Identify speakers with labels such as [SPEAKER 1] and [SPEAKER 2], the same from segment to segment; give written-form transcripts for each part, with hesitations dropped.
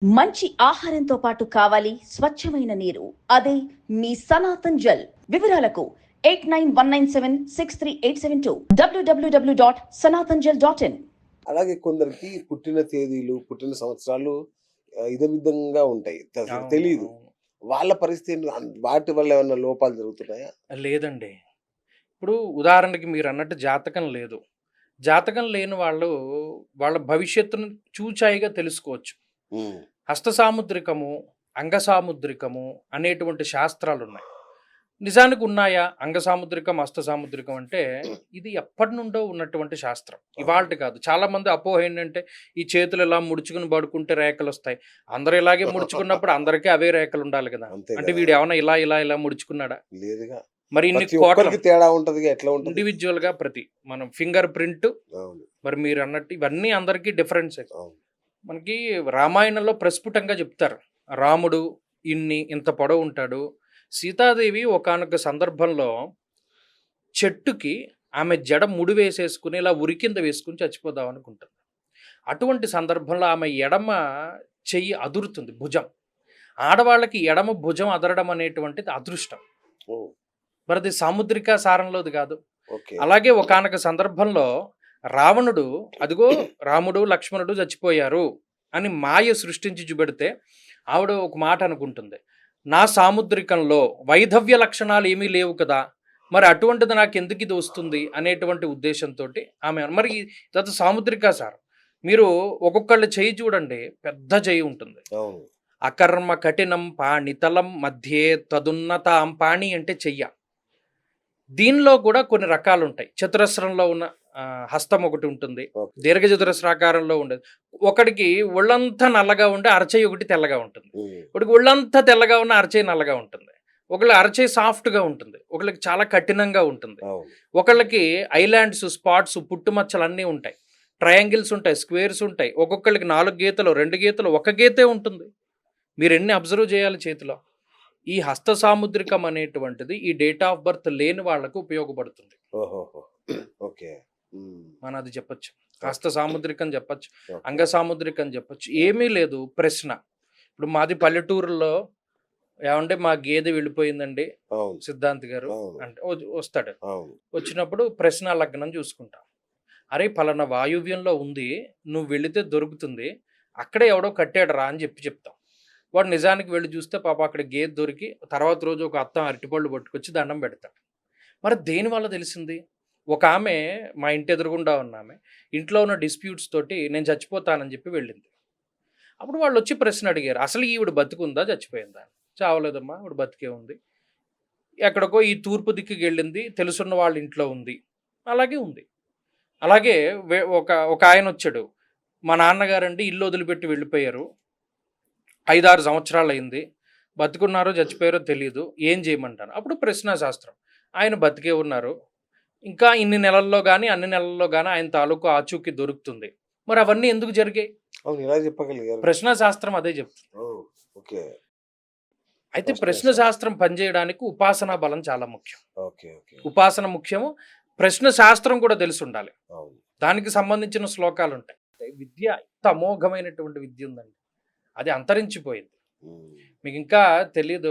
[SPEAKER 1] మంచి ఆహారంతో పాటు కావాలి స్వచ్ఛమైన నీరు. అదే మీ సనాతన్ జల్. వివరాలకు 8919763872 www.sanatanjal.in.
[SPEAKER 2] అలాగే కొందరికి పుట్టిన తేదీలు, పుట్టిన సంవత్సరాలు ఇదమిద్దంగా ఉంటాయి. తెలీదు. వాళ్ళ పరిస్థితి ఏంటి? వాటి వల్ల ఏమన్నా లోపాలు జరుగుతున్నాయా?
[SPEAKER 3] లేదండి. ఇప్పుడు ఉదాహరణకి మీరన్నట్టు జాతకం లేదు. జాతకం లేని వాళ్ళు వాళ్ళ భవిష్యత్తును చూచాయిగా తెలుసుకోవచ్చు.
[SPEAKER 2] హ్మ్.
[SPEAKER 3] హస్త సాముద్రికము, అంగ సాముద్రికము అనేటువంటి శాస్త్రాలున్నాయి. నిజానికి ఉన్నాయా? అంగ సాముద్రికం, హస్త సాముద్రికం అంటే ఇది ఎప్పటినుండో ఉన్నటువంటి శాస్త్రం. ఇవాల్టి కాదు. చాలామంది అపోహ ఏంటంటే ఈ చేతులు ఇలా ముడుచుకుని పడుకుంటే రేఖలొస్తాయి. అందరూ ఇలాగే ముడుచుకున్నప్పుడు అందరికీ అవే రేఖలు ఉండాలి కదా!
[SPEAKER 2] అంతే
[SPEAKER 3] అంటే
[SPEAKER 2] కదా!
[SPEAKER 3] వీడు ఏమన్నా ఇలా ముడుచుకున్నాడా?
[SPEAKER 2] లేదుగా.
[SPEAKER 3] మరి ఇన్ని
[SPEAKER 2] ప్రతి
[SPEAKER 3] కోట్ల
[SPEAKER 2] ఒక్కరికి తేడా ఉంటదిగా. ఎట్లా ఉంటది?
[SPEAKER 3] ఇండివిడ్యువల్‌గా మనం ఫింగర్ ప్రింట్
[SPEAKER 2] అవును.
[SPEAKER 3] మరి మీరన్నట్టు ఇవన్నీ అందరికీ డిఫరెన్సే.
[SPEAKER 2] అవును.
[SPEAKER 3] మనకి రామాయణంలో ప్రస్ఫుటంగా చెప్తారు. రాముడు ఇంత పొడవు ఉంటాడు. సీతాదేవి ఒకానొక సందర్భంలో చెట్టుకి ఆమె జడ ముడి వేసేసుకుని ఇలా ఉరి కింద వేసుకుని చచ్చిపోదాం అనుకుంటుంది. అటువంటి సందర్భంలో ఆమె ఎడమ చెయ్యి అదురుతుంది, భుజం. ఆడవాళ్ళకి ఎడమ భుజం అదరడం అనేటువంటిది అదృష్టం.
[SPEAKER 2] ఓహ్!
[SPEAKER 3] మరి అది సాముద్రిక సారంలోది కాదు.
[SPEAKER 2] ఓకే.
[SPEAKER 3] అలాగే ఒకానొక సందర్భంలో రావణుడు అదిగో రాముడు లక్ష్మణుడు చచ్చిపోయారు అని మాయ సృష్టించి చూపెడితే ఆవిడ ఒక మాట అనుకుంటుంది, నా సాముద్రికంలో వైధవ్య లక్షణాలు ఏమీ లేవు కదా, మరి అటువంటిది నాకు ఎందుకు ఇది వస్తుంది అనేటువంటి ఉద్దేశంతో ఆమె మరి ఇదంతా సాముద్రిక సార్. మీరు ఒక్కొక్కళ్ళ చెయ్యి చూడండి, పెద్ద చెయ్యి ఉంటుంది.
[SPEAKER 2] అవును.
[SPEAKER 3] అకర్మ కఠినం పాణితలం మధ్యే తదున్నతాం. పాణి అంటే చెయ్య. దీనిలో కూడా కొన్ని రకాలు ఉంటాయి. చతురస్రంలో ఉన్న హస్తం ఒకటి ఉంటుంది,
[SPEAKER 2] ఓకే.
[SPEAKER 3] దీర్ఘ చతురస్రాకారంలో ఉండేది. ఒకడికి ఒళ్ళంతా నల్లగా ఉండే అరచేయి ఒకటి తెల్లగా ఉంటుంది.
[SPEAKER 2] హ్మ్.
[SPEAKER 3] ఒకడికి ఒళ్ళంతా తెల్లగా ఉన్న అరచేయి నల్లగా ఉంటుంది. ఒకళ్ళ అరచేయి సాఫ్ట్గా ఉంటుంది, ఒకళ్ళకి చాలా కఠినంగా ఉంటుంది.
[SPEAKER 2] అవును.
[SPEAKER 3] ఒకళ్ళకి ఐలాండ్స్, స్పాట్స్, పుట్టుమచ్చలు అన్నీ ఉంటాయి. ట్రయాంగిల్స్ ఉంటాయి, స్క్వేర్స్ ఉంటాయి. ఒక్కొక్కళ్ళకి 4 గీతలు, 2 గీతలు, 1 గీతే ఉంటుంది. మీరు ఎన్ని అబ్జర్వ్ చేయాలి చేతిలో. ఈ హస్త సాముద్రికం అనేటువంటిది ఈ డేట్ ఆఫ్ బర్త్ లేని వాళ్లకు ఉపయోగపడుతుంది.
[SPEAKER 2] ఓహోహో! ఓకే.
[SPEAKER 3] మనం అది చెప్పొచ్చు. హస్త సాముద్రికం చెప్పొచ్చు, అంగ సాముద్రికం చెప్పొచ్చు. ఏమీ లేదు. ప్రశ్న, ఇప్పుడు మాది పల్లెటూరులో ఏమంటే మా గేదె వెళ్ళిపోయిందండి
[SPEAKER 2] అవును.
[SPEAKER 3] సిద్ధాంత్ గారు
[SPEAKER 2] అవును.
[SPEAKER 3] అంటే వస్తాడు.
[SPEAKER 2] అవును.
[SPEAKER 3] వచ్చినప్పుడు ప్రశ్న లగ్నం చూసుకుంటాం. అరే పలానా వాయువ్యంలో ఉంది, నువ్వు వెళితే దొరుకుతుంది, అక్కడే ఎవడో కట్టాడు రా అని చెప్తాం. వాడు నిజానికి వెళ్ళి చూస్తే పాప అక్కడ గేదె దొరికి తర్వాత రోజు ఒక అత్తం అరటిపళ్ళు పట్టుకొచ్చి దండం పెడతాడు. మరి దేనివల్ల తెలిసింది? ఒక ఆమె మా ఇంటి ఎదురుగుండా ఉన్న ఆమె ఇంట్లో ఉన్న డిస్ప్యూట్స్ తోటి నేను చచ్చిపోతానని చెప్పి వెళ్ళింది. అప్పుడు వాళ్ళు వచ్చి ప్రశ్న అడిగారు, అసలు ఈవిడ బతుకుందా చచ్చిపోయిందా? చావలేదమ్మా, ఆవిడ బతికే ఉంది. ఎక్కడికో ఈ తూర్పు దిక్కుకి వెళ్ళింది, తెలుసున్న వాళ్ళ ఇంట్లో ఉంది. అలాగే ఉంది. అలాగే ఒక ఆయన వచ్చాడు, మా నాన్నగారండి ఇల్లు వదిలిపెట్టి వెళ్ళిపోయారు, 5-6 సంవత్సరాలు అయింది, బతుకున్నారో చచ్చిపోయారో తెలియదు, ఏం చేయమంటారు? అప్పుడు ప్రశ్నాశాస్త్రం, ఆయన బతికే ఉన్నారు, ఇంకా ఇన్ని నెలల్లో కానీ అన్ని నెలల్లో కానీ ఆయన తాలూకు ఆచూకీ దొరుకుతుంది. మరి అవన్నీ ఎందుకు జరిగాయి?
[SPEAKER 2] అవును. ఇలా చెప్పగలిగారు.
[SPEAKER 3] ప్రశ్నాశాస్త్రం అదే చెప్తుంది.
[SPEAKER 2] ఓకే.
[SPEAKER 3] అయితే ప్రశ్నశాస్త్రం పనిచేయడానికి ఉపాసనా బలం చాలా ముఖ్యం.
[SPEAKER 2] ఓకే. ఓకే.
[SPEAKER 3] ఉపాసన ముఖ్యము, ప్రశ్నశాస్త్రం కూడా తెలిసి ఉండాలి.
[SPEAKER 2] అవును.
[SPEAKER 3] దానికి సంబంధించిన శ్లోకాలు ఉంటాయి. విద్య ఇంత అమోఘమైనటువంటి విద్య ఉందండి, అది అంతరించిపోయింది. మీకు ఇంకా తెలియదు,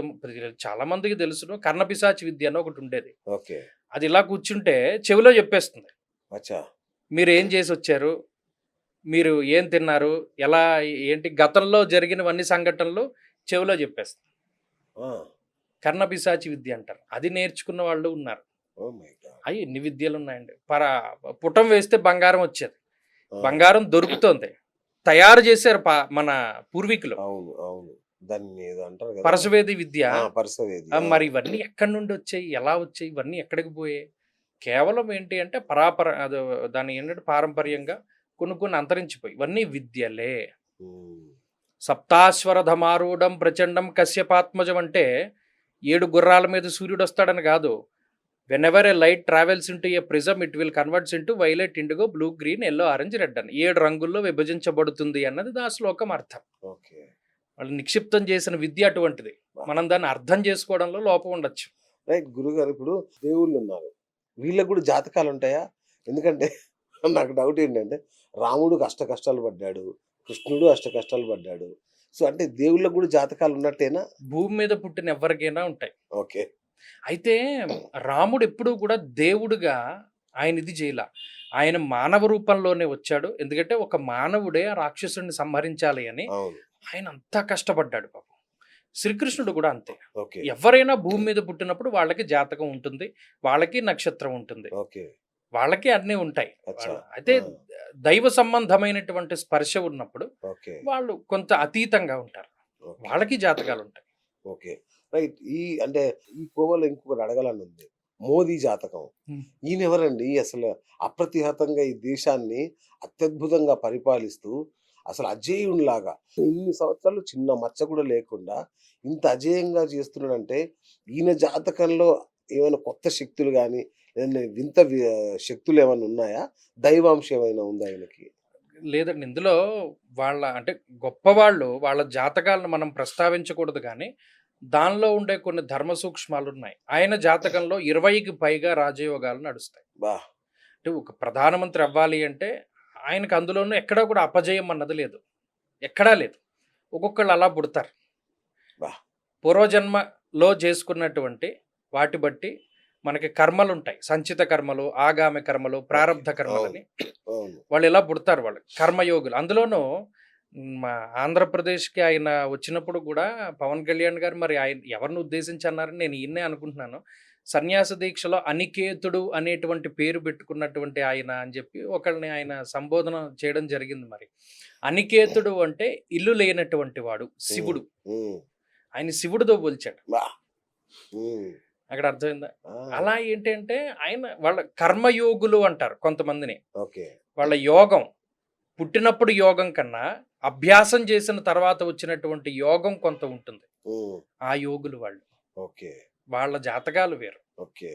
[SPEAKER 3] చాలా మందికి తెలుసును, కర్ణపిశాచి విద్య అని ఒకటి ఉండేది.
[SPEAKER 2] ఓకే.
[SPEAKER 3] అది ఇలా కూర్చుంటే చెవిలో చెప్పేస్తుంది,
[SPEAKER 2] అచ్చా,
[SPEAKER 3] మీరు ఏం చేసి వచ్చారు, మీరు ఏం తిన్నారు, ఎలా ఏంటి, గతంలో జరిగినవన్నీ సంఘటనలు చెవిలో చెప్పేస్తుంది. కర్ణపిశాచి విద్య అంటారు. అది నేర్చుకున్న వాళ్ళు ఉన్నారు. అవి ఎన్ని విద్యలు ఉన్నాయండి. పుటం వేస్తే బంగారం వచ్చేది, బంగారం దొరుకుతుంది, తయారు చేశారు మన పూర్వీకులు.
[SPEAKER 2] అవును. అవును. దాన్ని ఏదో అంటారు కదా,
[SPEAKER 3] పరశువేది విద్య.
[SPEAKER 2] పరశువేది.
[SPEAKER 3] మరి ఇవన్నీ ఎక్కడి నుండి వచ్చాయి, ఎలా వచ్చాయి, ఇవన్నీ ఎక్కడికి పోయాయి? కేవలం ఏంటి అంటే దాని ఏంటంటే పారంపర్యంగా కొన్ని అంతరించిపోయి, ఇవన్నీ విద్యలే. సప్తాశ్వరధమారూఢం ప్రచండం కశ్యపాత్మజం అంటే 7 గుర్రాల మీద సూర్యుడు వస్తాడని కాదు. Whenever A light travels into A prism it will converts into violet, IndiGo, blue, green, yellow, orange, red అని 7 రంగుల్లో విభజించబడుతుంది అన్నది ఆ శ్లోకం అర్థం. వాళ్ళు నిక్షిప్తం చేసిన విద్య అటువంటిది. మనం దాన్ని అర్థం చేసుకోవడంలో లోపం ఉండొచ్చు.
[SPEAKER 2] రైట్ గురుగారు. ఇప్పుడు దేవుళ్ళు ఉన్నారు, వీళ్ళకు కూడా జాతకాలు ఉంటాయా? ఎందుకంటే నాకు డౌట్ ఏంటంటే రాముడు అష్ట కష్టాలు పడ్డాడు, కృష్ణుడు అష్ట కష్టాలు పడ్డాడు, సో అంటే దేవుళ్ళకు కూడా జాతకాలు ఉన్నట్టేనా?
[SPEAKER 3] భూమి మీద పుట్టిన ఎవరికైనా ఉంటాయి.
[SPEAKER 2] ఓకే.
[SPEAKER 3] అయితే రాముడు ఎప్పుడూ కూడా దేవుడుగా ఆయన ఇది చేయలా. ఆయన మానవ రూపంలోనే వచ్చాడు. ఎందుకంటే ఒక మానవుడే ఆ రాక్షసుడిని సంహరించాలి అని
[SPEAKER 2] అవును.
[SPEAKER 3] ఆయన అంతా కష్టపడ్డాడు పాపం. శ్రీకృష్ణుడు కూడా అంతే.
[SPEAKER 2] ఓకే.
[SPEAKER 3] ఎవరైనా భూమి మీద పుట్టినప్పుడు వాళ్ళకి జాతకం ఉంటుంది, వాళ్ళకి నక్షత్రం ఉంటుంది,
[SPEAKER 2] ఓకే.
[SPEAKER 3] వాళ్ళకి అన్నీ ఉంటాయి.
[SPEAKER 2] అచ్చా.
[SPEAKER 3] అయితే
[SPEAKER 2] ఆ.
[SPEAKER 3] దైవ సంబంధమైనటువంటి స్పర్శ ఉన్నప్పుడు
[SPEAKER 2] ఓకే.
[SPEAKER 3] వాళ్ళు కొంత అతీతంగా ఉంటారు,
[SPEAKER 2] ఓకే.
[SPEAKER 3] వాళ్ళకి జాతకాలు ఉంటాయి.
[SPEAKER 2] ఓకే. రైట్. అంటే ఈ కోవలో ఇంకొకటి అడగాలని ఉంది. మోదీ జాతకం.
[SPEAKER 3] హ్మ్.
[SPEAKER 2] ఈయన ఎవరండి? అసలు అప్రతిహతంగా ఈ దేశాన్ని అత్యద్భుతంగా పరిపాలిస్తూ అసలు అజేయునిలాగా ఇన్ని సంవత్సరాలు చిన్న మచ్చ కూడా లేకుండా ఇంత అజేయంగా చేస్తున్నాడంటే ఈయన జాతకంలో ఏమైనా కొత్త శక్తులు గాని, ఏదైనా వింత శక్తులు ఏమైనా ఉన్నాయా? దైవాంశం ఏమైనా ఉందా ఆయనకి?
[SPEAKER 3] లేదండి, ఇందులో వాళ్ళ అంటే గొప్పవాళ్ళు వాళ్ళ జాతకాలను మనం ప్రస్తావించకూడదు, కానీ దానిలో ఉండే కొన్ని ధర్మ సూక్ష్మాలు ఉన్నాయి. ఆయన జాతకంలో 20కి పైగా రాజయోగాలు నడుస్తాయి.
[SPEAKER 2] బా!
[SPEAKER 3] అంటే ఒక ప్రధానమంత్రి అవ్వాలి అంటే ఆయనకు అందులోనూ ఎక్కడా కూడా అపజయం అన్నది లేదు, ఎక్కడా లేదు. ఒక్కొక్కళ్ళు అలా పుడతారు.
[SPEAKER 2] బా!
[SPEAKER 3] పూర్వజన్మలో చేసుకున్నటువంటి వాటి బట్టి మనకి కర్మలు ఉంటాయి. సంచిత కర్మలు, ఆగామి కర్మలు, ప్రారంధ కర్మలని
[SPEAKER 2] అవును.
[SPEAKER 3] వాళ్ళు ఇలా పుడతారు, వాళ్ళు కర్మయోగులు. అందులోనూ మా ఆంధ్రప్రదేశ్కి ఆయన వచ్చినప్పుడు కూడా పవన్ కళ్యాణ్ గారు మరి ఆయన ఎవరిని ఉద్దేశించి అన్నారని నేను ఈయన్నే అనుకుంటున్నాను. సన్యాస దీక్షలో అనికేతుడు అనేటువంటి పేరు పెట్టుకున్నటువంటి ఆయన అని చెప్పి ఒకళ్ళని ఆయన సంబోధన చేయడం జరిగింది. మరి అనికేతుడు అంటే ఇల్లు లేనటువంటి వాడు, శివుడు.
[SPEAKER 2] హ్మ్.
[SPEAKER 3] ఆయన శివుడితో పోల్చాడు.
[SPEAKER 2] బా! హ్మ్.
[SPEAKER 3] అక్కడ అర్థమైందా?
[SPEAKER 2] ఆ!
[SPEAKER 3] అలా ఏంటంటే ఆయన వాళ్ళ కర్మయోగులు అంటారు కొంతమందిని.
[SPEAKER 2] ఓకే.
[SPEAKER 3] వాళ్ళ యోగం పుట్టినప్పుడు యోగం కన్నా అభ్యాసం చేసిన తర్వాత వచ్చినటువంటి యోగం కొంత ఉంటుంది.
[SPEAKER 2] హ్మ్.
[SPEAKER 3] ఆ యోగులు వాళ్ళు.
[SPEAKER 2] ఓకే.
[SPEAKER 3] వాళ్ళ జాతకాలు వేరు.
[SPEAKER 2] ఓకే.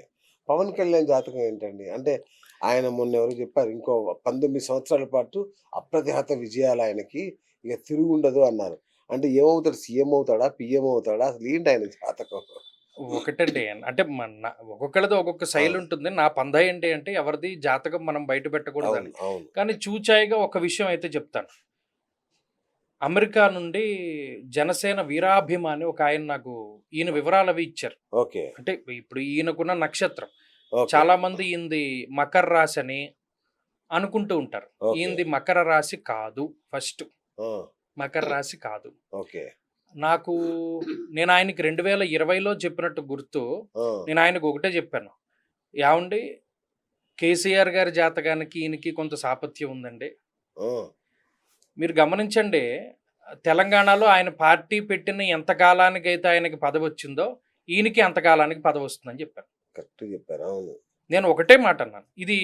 [SPEAKER 2] పవన్ కళ్యాణ్ జాతకం ఏంటండి? అంటే ఆయన మొన్న ఎవరో చెప్పారు. ఇంకో 19 సంవత్సరాల పాటు అప్రతిహత విజయాలు ఆయనకి, ఇక తిరుగుండదు అన్నారు. అంటే ఏమవుతాడు? సీఎం అవుతాడా? పీఎం అవుతాడా? అసలు ఏంటి ఆయన జాతకం?
[SPEAKER 3] ఒకటండి, అంటే ఒక్కొక్కరిది ఒక్కొక్క శైలి
[SPEAKER 2] ఆ!
[SPEAKER 3] ఉంటుంది. నా పందా ఏంటి అంటే ఎవరిది జాతకం మనం బయట పెట్టకూడదని.
[SPEAKER 2] అవును. అవును.
[SPEAKER 3] కానీ చూచాయిగా ఒక విషయం అయితే చెప్తాను. అమెరికా నుండి జనసేన వీరాభిమాని ఒక ఆయన నాకు ఈయన వివరాలు అవి ఇచ్చారు.
[SPEAKER 2] ఓకే.
[SPEAKER 3] అంటే ఇప్పుడు ఈయనకున్న నక్షత్రం
[SPEAKER 2] ఓకే.
[SPEAKER 3] చాలా మంది ఈయనది మకర రాశి అని అనుకుంటూ ఉంటారు.
[SPEAKER 2] ఓకే.
[SPEAKER 3] ఈయనది మకర రాశి కాదు. ఫస్ట్
[SPEAKER 2] ఆ!
[SPEAKER 3] మకర రాశి కాదు.
[SPEAKER 2] ఓకే.
[SPEAKER 3] నాకు నేను ఆయనకి 2020లో చెప్పినట్టు గుర్తు.
[SPEAKER 2] ఆ!
[SPEAKER 3] నేను ఆయనకు ఒకటే చెప్పాను. ఏవండి, కేసీఆర్ గారి జాతకానికి ఈయనకి కొంత సాపత్యం ఉందండి.
[SPEAKER 2] ఆ!
[SPEAKER 3] మీరు గమనించండి, తెలంగాణలో ఆయన పార్టీ పెట్టిన ఎంత కాలానికైతే ఆయనకి పదవి వచ్చిందో ఈయనకి అంత కాలానికి పదవి వస్తుందని చెప్పాను.
[SPEAKER 2] కరెక్ట్ చెప్పారు. అవును.
[SPEAKER 3] నేను ఒకటే మాట అన్నాను. ఇది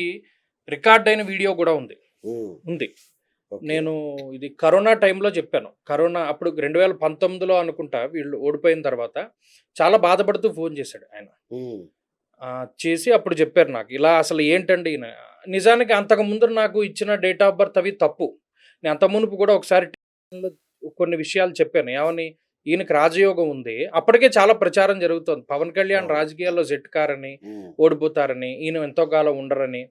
[SPEAKER 3] రికార్డ్ అయిన వీడియో కూడా ఉంది.
[SPEAKER 2] హ్మ్. ఓకే.
[SPEAKER 3] నేను ఇది కరోనా టైంలో చెప్పాను. కరోనా అప్పుడు 2019లో అనుకుంటా వీళ్ళు ఓడిపోయిన తర్వాత చాలా బాధపడుతూ ఫోన్ చేశాడు ఆయన.
[SPEAKER 2] హ్మ్.
[SPEAKER 3] చేసి అప్పుడు చెప్పారు నాకు, ఇలా అసలు ఏంటండి ఈయన. నిజానికి అంతకు ముందు నాకు ఇచ్చిన డేట్ ఆఫ్ బర్త్ అవి తప్పు. నేను అంత మునుపు కూడా ఒకసారి టీవీలో కొన్ని విషయాలు చెప్పాను. ఏమని, ఈయనకి రాజయోగం ఉంది. అప్పటికే చాలా ప్రచారం జరుగుతుంది. పవన్ కళ్యాణ్
[SPEAKER 2] అవును.
[SPEAKER 3] రాజకీయాల్లో సెట్ కారని,
[SPEAKER 2] హ్మ్.
[SPEAKER 3] ఓడిపోతారని, ఈయన ఎంతో కాలం ఉండరని.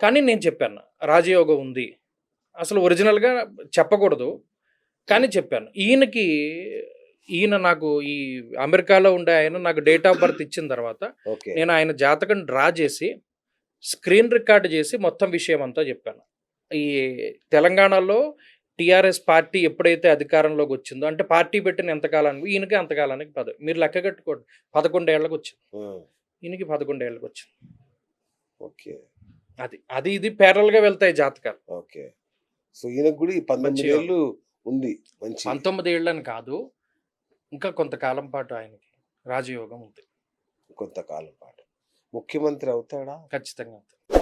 [SPEAKER 3] కానీ నేను చెప్పాను రాజయోగం ఉంది. అసలు ఒరిజినల్‌గా చెప్పకూడదు, కానీ చెప్పాను. ఈయన నాకు ఈ అమెరికాలో ఉండే ఆయన నాకు డేట్ ఆఫ్ బర్త్ ఇచ్చిన తర్వాత
[SPEAKER 2] ఓకే.
[SPEAKER 3] నేను ఆయన జాతకం డ్రా చేసి స్క్రీన్ రికార్డ్ చేసి మొత్తం విషయం అంతా చెప్పాను. ఈ తెలంగాణలో టీఆర్ఎస్ పార్టీ ఎప్పుడైతే అధికారంలోకి వచ్చిందో, అంటే పార్టీ పెట్టిన ఎంతకాలానికి ఈయనకి అంతకాలానికి పదవి. మీరు లెక్క కట్టుకోండి, 11 ఏళ్ళకి వచ్చింది.
[SPEAKER 2] ఆ!
[SPEAKER 3] ఈయనకి 11 ఏళ్ళకి వచ్చింది.
[SPEAKER 2] ఓకే.
[SPEAKER 3] ఇది ప్యారల్‌గా వెళ్తాయి జాతకాలు.
[SPEAKER 2] ఓకే. సో ఈయనకు కూడా ఈ 19
[SPEAKER 3] మంచి
[SPEAKER 2] ఏళ్ళు ఉంది. మంచి
[SPEAKER 3] 19 ఏళ్ళని కాదు, ఇంకా కొంతకాలం పాటు ఆయనకి రాజయోగం ఉంది.
[SPEAKER 2] కొంతకాలం పాటు. ముఖ్యమంత్రి అవుతాడా?
[SPEAKER 3] ఖచ్చితంగా అవుతుంది.